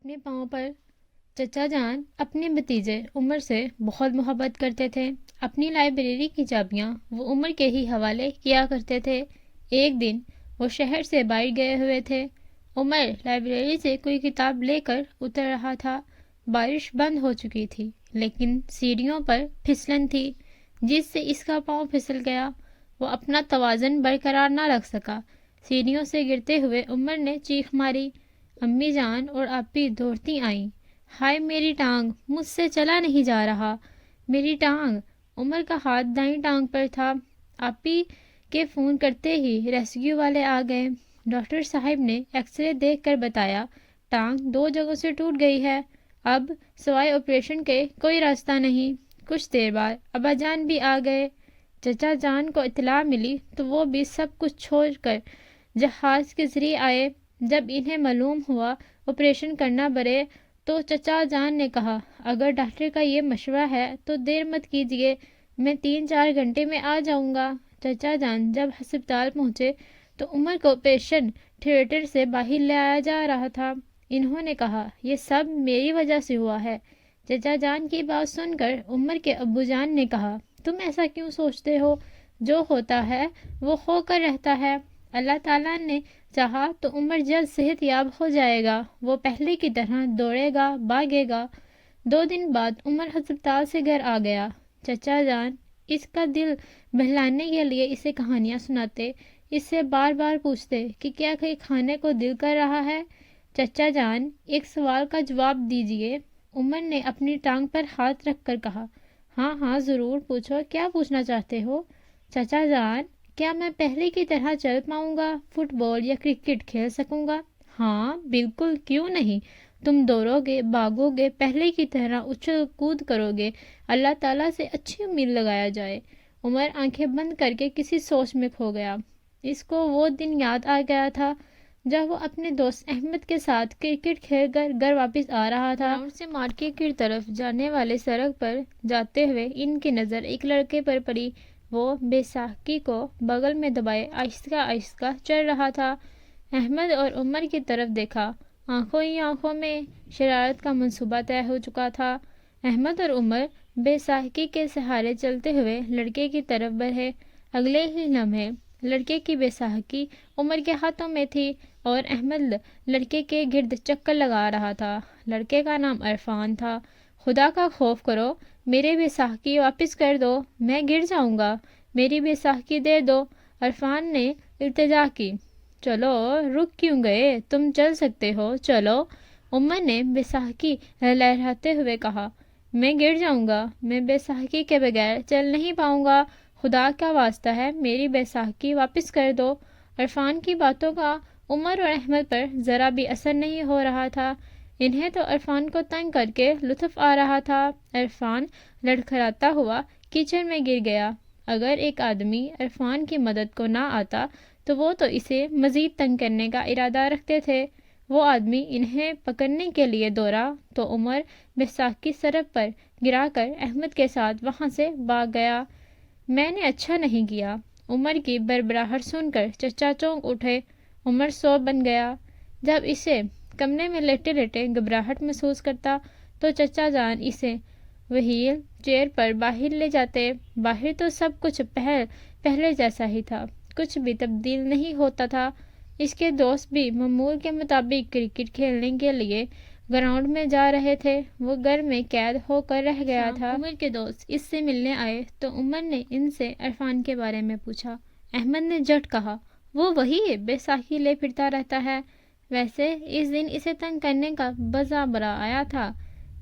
اپنے پاؤں پر چچا جان اپنے بھتیجے عمر سے بہت محبت کرتے تھے۔ اپنی لائبریری کی چابیاں وہ عمر کے ہی حوالے کیا کرتے تھے۔ ایک دن وہ شہر سے باہر گئے ہوئے تھے۔ عمر لائبریری سے کوئی کتاب لے کر اتر رہا تھا۔ بارش بند ہو چکی تھی لیکن سیڑھیوں پر پھسلن تھی جس سے اس کا پاؤں پھسل گیا۔ وہ اپنا توازن برقرار نہ رکھ سکا۔ سیڑھیوں سے گرتے ہوئے عمر نے چیخ ماری۔ امی جان اور آپی دوڑتی آئیں۔ ہائے میری ٹانگ، مجھ سے چلا نہیں جا رہا، میری ٹانگ۔ عمر کا ہاتھ دائیں ٹانگ پر تھا۔ آپی کے فون کرتے ہی ریسکیو والے آ گئے۔ ڈاکٹر صاحب نے ایکس رے دیکھ کر بتایا ٹانگ 2 جگہوں سے ٹوٹ گئی ہے، اب سوائے آپریشن کے کوئی راستہ نہیں۔ کچھ دیر بعد ابا جان بھی آ گئے۔ چچا جان کو اطلاع ملی تو وہ بھی سب کچھ چھوڑ کر جہاز کے ذریعے آئے۔ جب انہیں معلوم ہوا آپریشن کرنا پڑے تو چچا جان نے کہا اگر ڈاکٹر کا یہ مشورہ ہے تو دیر مت کیجیے، میں 3-4 گھنٹے میں آ جاؤں گا۔ چچا جان جب ہسپتال پہنچے تو عمر کو آپریشن تھیٹر سے باہر لے آیا جا رہا تھا۔ انہوں نے کہا یہ سب میری وجہ سے ہوا ہے۔ چچا جان کی بات سن کر عمر کے ابو جان نے کہا تم ایسا کیوں سوچتے ہو؟ جو ہوتا ہے وہ ہو کر رہتا ہے۔ اللہ تعالیٰ نے چاہا تو عمر جلد صحت یاب ہو جائے گا، وہ پہلے کی طرح دوڑے گا، بھاگے گا۔ 2 دن بعد عمر ہسپتال سے گھر آ گیا۔ چچا جان اس کا دل بہلانے کے لیے اسے کہانیاں سناتے، اس سے بار بار پوچھتے کہ کیا کہیں کھانے کو دل کر رہا ہے۔ چچا جان ایک سوال کا جواب دیجیے۔ عمر نے اپنی ٹانگ پر ہاتھ رکھ کر کہا ہاں ہاں ضرور پوچھو، کیا پوچھنا چاہتے ہو؟ چچا جان کیا میں پہلے کی طرح چل پاؤں گا، فٹ بال یا کرکٹ کھیل سکوں گا؟ ہاں بالکل، کیوں نہیں، تم دوڑو گے، بھاگو گے، پہلے کی طرح اچھل کود کرو گے، اللہ تعالیٰ سے اچھی امید لگایا جائے۔ عمر آنکھیں بند کر کے کسی سوچ میں کھو گیا۔ اس کو وہ دن یاد آ گیا تھا جب وہ اپنے دوست احمد کے ساتھ کرکٹ کھیل کر گھر واپس آ رہا تھا۔ گراؤنڈ سے مارکیٹ کی طرف جانے والے سڑک پر جاتے ہوئے ان کی نظر ایک لڑکے پر پڑی۔ وہ بیساکھی کو بغل میں دبائے آہستہ آہستہ چل رہا تھا۔ احمد اور عمر کی طرف دیکھا، آنکھوں ہی آنکھوں میں شرارت کا منصوبہ طے ہو چکا تھا۔ احمد اور عمر بیساکھی کے سہارے چلتے ہوئے لڑکے کی طرف بڑھے۔ اگلے ہی لمحے لڑکے کی بیساکھی عمر کے ہاتھوں میں تھی اور احمد لڑکے کے گرد چکر لگا رہا تھا۔ لڑکے کا نام عرفان تھا۔ خدا کا خوف کرو، میرے بیساکھی واپس کر دو، میں گر جاؤں گا، میری بیساکھی دے دو۔ عرفان نے التجا کی۔ چلو رک کیوں گئے، تم چل سکتے ہو، چلو۔ عمر نے بیساکھی لہراتے ہوئے کہا میں گر جاؤں گا، میں بیساکھی کے بغیر چل نہیں پاؤں گا، خدا کا واسطہ ہے میری بیساکھی واپس کر دو۔ عرفان کی باتوں کا عمر اور احمد پر ذرا بھی اثر نہیں ہو رہا تھا۔ انہیں تو عرفان کو تنگ کر کے لطف آ رہا تھا۔ عرفان لڑکھڑاتا ہوا کیچڑ میں گر گیا۔ اگر ایک آدمی عرفان کی مدد کو نہ آتا تو وہ تو اسے مزید تنگ کرنے کا ارادہ رکھتے تھے۔ وہ آدمی انہیں پکڑنے کے لیے دوڑا تو عمر بیساکھی سڑک پر گرا کر احمد کے ساتھ وہاں سے بھاگ گیا۔ میں نے اچھا نہیں کیا۔ عمر کی بڑبڑاہٹ سن کر چچا چونک اٹھے۔ عمر سو بن گیا۔ جب اسے کمرے میں لیٹے لیٹے گھبراہٹ محسوس کرتا تو چچا جان اسے وہیل چیئر پر باہر لے جاتے۔ باہر تو سب کچھ پہلے جیسا ہی تھا، کچھ بھی تبدیل نہیں ہوتا تھا۔ اس کے دوست بھی معمول کے مطابق کرکٹ کھیلنے کے لیے گراؤنڈ میں جا رہے تھے۔ وہ گھر میں قید ہو کر رہ گیا تھا۔ عمر کے دوست اس سے ملنے آئے تو عمر نے ان سے عرفان کے بارے میں پوچھا۔ احمد نے جھٹ کہا وہ وہی بیساکھی لے پھرتا رہتا ہے، ویسے اس دن اسے تنگ کرنے کا بزا برا آیا تھا،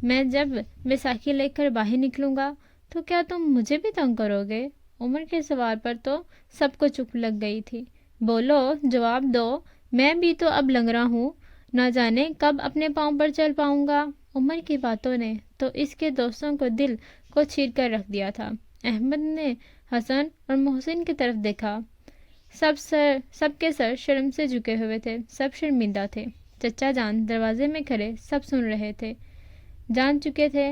میں جب بیساکھی لے کر باہر نکلوں گا تو کیا تم مجھے بھی تنگ کرو گے؟ عمر کے سوال پر تو سب کو چپ لگ گئی تھی۔ بولو، جواب دو، میں بھی تو اب لنگڑا ہوں، نہ جانے کب اپنے پاؤں پر چل پاؤں گا۔ عمر کی باتوں نے تو اس کے دوستوں کو دل کو چیر کر رکھ دیا تھا۔ احمد نے حسن اور محسن کی طرف دیکھا۔ سب کے سر شرم سے جھکے ہوئے تھے، سب شرمندہ تھے۔ چچا جان دروازے میں کھڑے سب سن رہے تھے، جان چکے تھے۔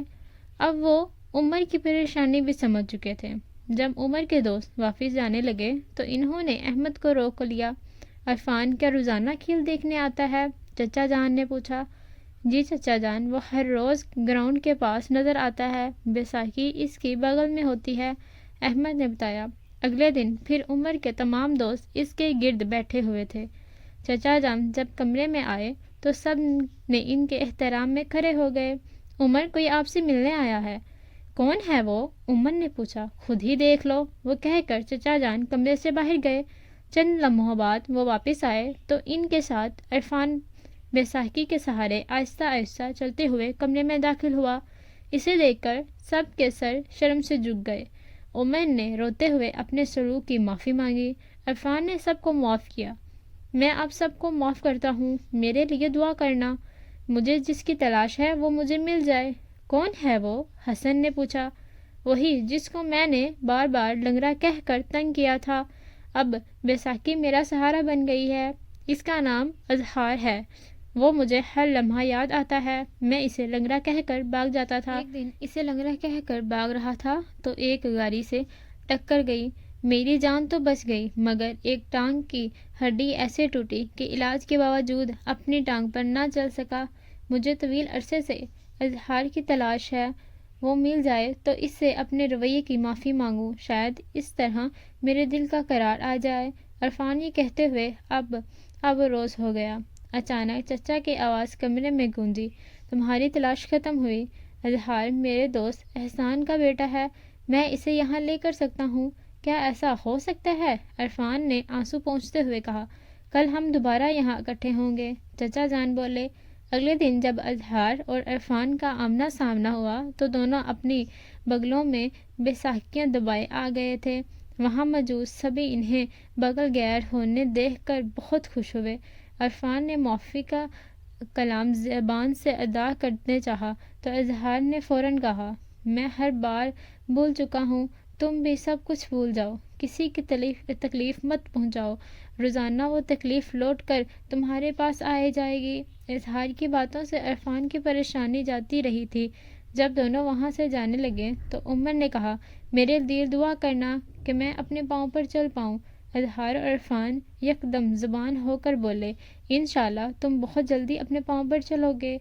اب وہ عمر کی پریشانی بھی سمجھ چکے تھے۔ جب عمر کے دوست واپس جانے لگے تو انہوں نے احمد کو روک لیا۔ عرفان کیا روزانہ کھیل دیکھنے آتا ہے؟ چچا جان نے پوچھا۔ جی چچا جان، وہ ہر روز گراؤنڈ کے پاس نظر آتا ہے، بیساکھی اس کی بغل میں ہوتی ہے، احمد نے بتایا۔ اگلے دن پھر عمر کے تمام دوست اس کے گرد بیٹھے ہوئے تھے۔ چچا جان جب کمرے میں آئے تو سب نے ان کے احترام میں کھڑے ہو گئے۔ عمر، کوئی آپ سے ملنے آیا ہے۔ کون ہے وہ؟ عمر نے پوچھا۔ خود ہی دیکھ لو، وہ کہہ کر چچا جان کمرے سے باہر گئے۔ چند لمحوں بعد وہ واپس آئے تو ان کے ساتھ عرفان بیساکھی کے سہارے آہستہ آہستہ چلتے ہوئے کمرے میں داخل ہوا۔ اسے دیکھ کر سب کے سر شرم سے جھک گئے۔ عمر نے روتے ہوئے اپنے سلوک کی معافی مانگی۔ عرفان نے سب کو معاف کیا۔ میں آپ سب کو معاف کرتا ہوں، میرے لیے دعا کرنا، مجھے جس کی تلاش ہے وہ مجھے مل جائے۔ کون ہے وہ؟ حسن نے پوچھا۔ وہی جس کو میں نے بار بار لنگڑا کہہ کر تنگ کیا تھا، اب بیساکھی میرا سہارا بن گئی ہے۔ اس کا نام اظہار ہے، وہ مجھے ہر لمحہ یاد آتا ہے۔ میں اسے لنگڑا کہہ کر بھاگ جاتا تھا۔ ایک دن اسے لنگڑا کہہ کر بھاگ رہا تھا تو ایک گاڑی سے ٹکر گئی۔ میری جان تو بچ گئی، مگر ایک ٹانگ کی ہڈی ایسے ٹوٹی کہ علاج کے باوجود اپنی ٹانگ پر نہ چل سکا۔ مجھے طویل عرصے سے اظہار کی تلاش ہے، وہ مل جائے تو اس سے اپنے رویے کی معافی مانگوں، شاید اس طرح میرے دل کا قرار آ جائے۔ عرفان یہ کہتے ہوئے اب روز ہو گیا۔ اچانک چچا کی آواز کمرے میں گونجی۔ تمہاری تلاش ختم ہوئی؟ اظہار میرے دوست احسان کا بیٹا ہے، میں اسے یہاں لے کر سکتا ہوں۔ کیا ایسا ہو سکتا ہے؟ عرفان نے آنسو پونچھتے ہوئے کہا۔ کل ہم دوبارہ یہاں اکٹھے ہوں گے، چچا جان بولے۔ اگلے دن جب اظہار اور عرفان کا آمنا سامنا ہوا تو دونوں اپنی بغلوں میں بیساکھیاں دبائے آ گئے تھے۔ وہاں موجود سبھی انہیں بغل غیر ہونے دیکھ کر بہت خوش ہوئے۔ عرفان نے معافی کا کلام زبان سے ادا کرنے چاہا تو اظہار نے فوراً کہا، میں ہر بار بھول چکا ہوں، تم بھی سب کچھ بھول جاؤ، کسی کی تکلیف مت پہنچاؤ، روزانہ وہ تکلیف لوٹ کر تمہارے پاس آئے جائے گی۔ اظہار کی باتوں سے عرفان کی پریشانی جاتی رہی تھی۔ جب دونوں وہاں سے جانے لگے تو عمر نے کہا، میرے لیے دعا کرنا کہ میں اپنے پاؤں پر چل پاؤں۔ اظہار اور عرفان یکدم زبان ہو کر بولے، انشاءاللہ تم بہت جلدی اپنے پاؤں پر چلو گے۔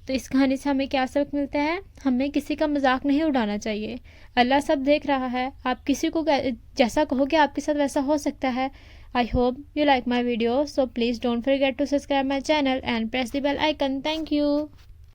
تو اس کہانی سے ہمیں کیا سبق ملتا ہے؟ ہمیں کسی کا مذاق نہیں اڑانا چاہیے، اللہ سب دیکھ رہا ہے۔ آپ کسی کو جیسا کہو گے آپ کے ساتھ ویسا ہو سکتا ہے۔ I hope you like my video, so please don't forget to subscribe my channel and press the bell icon. Thank you.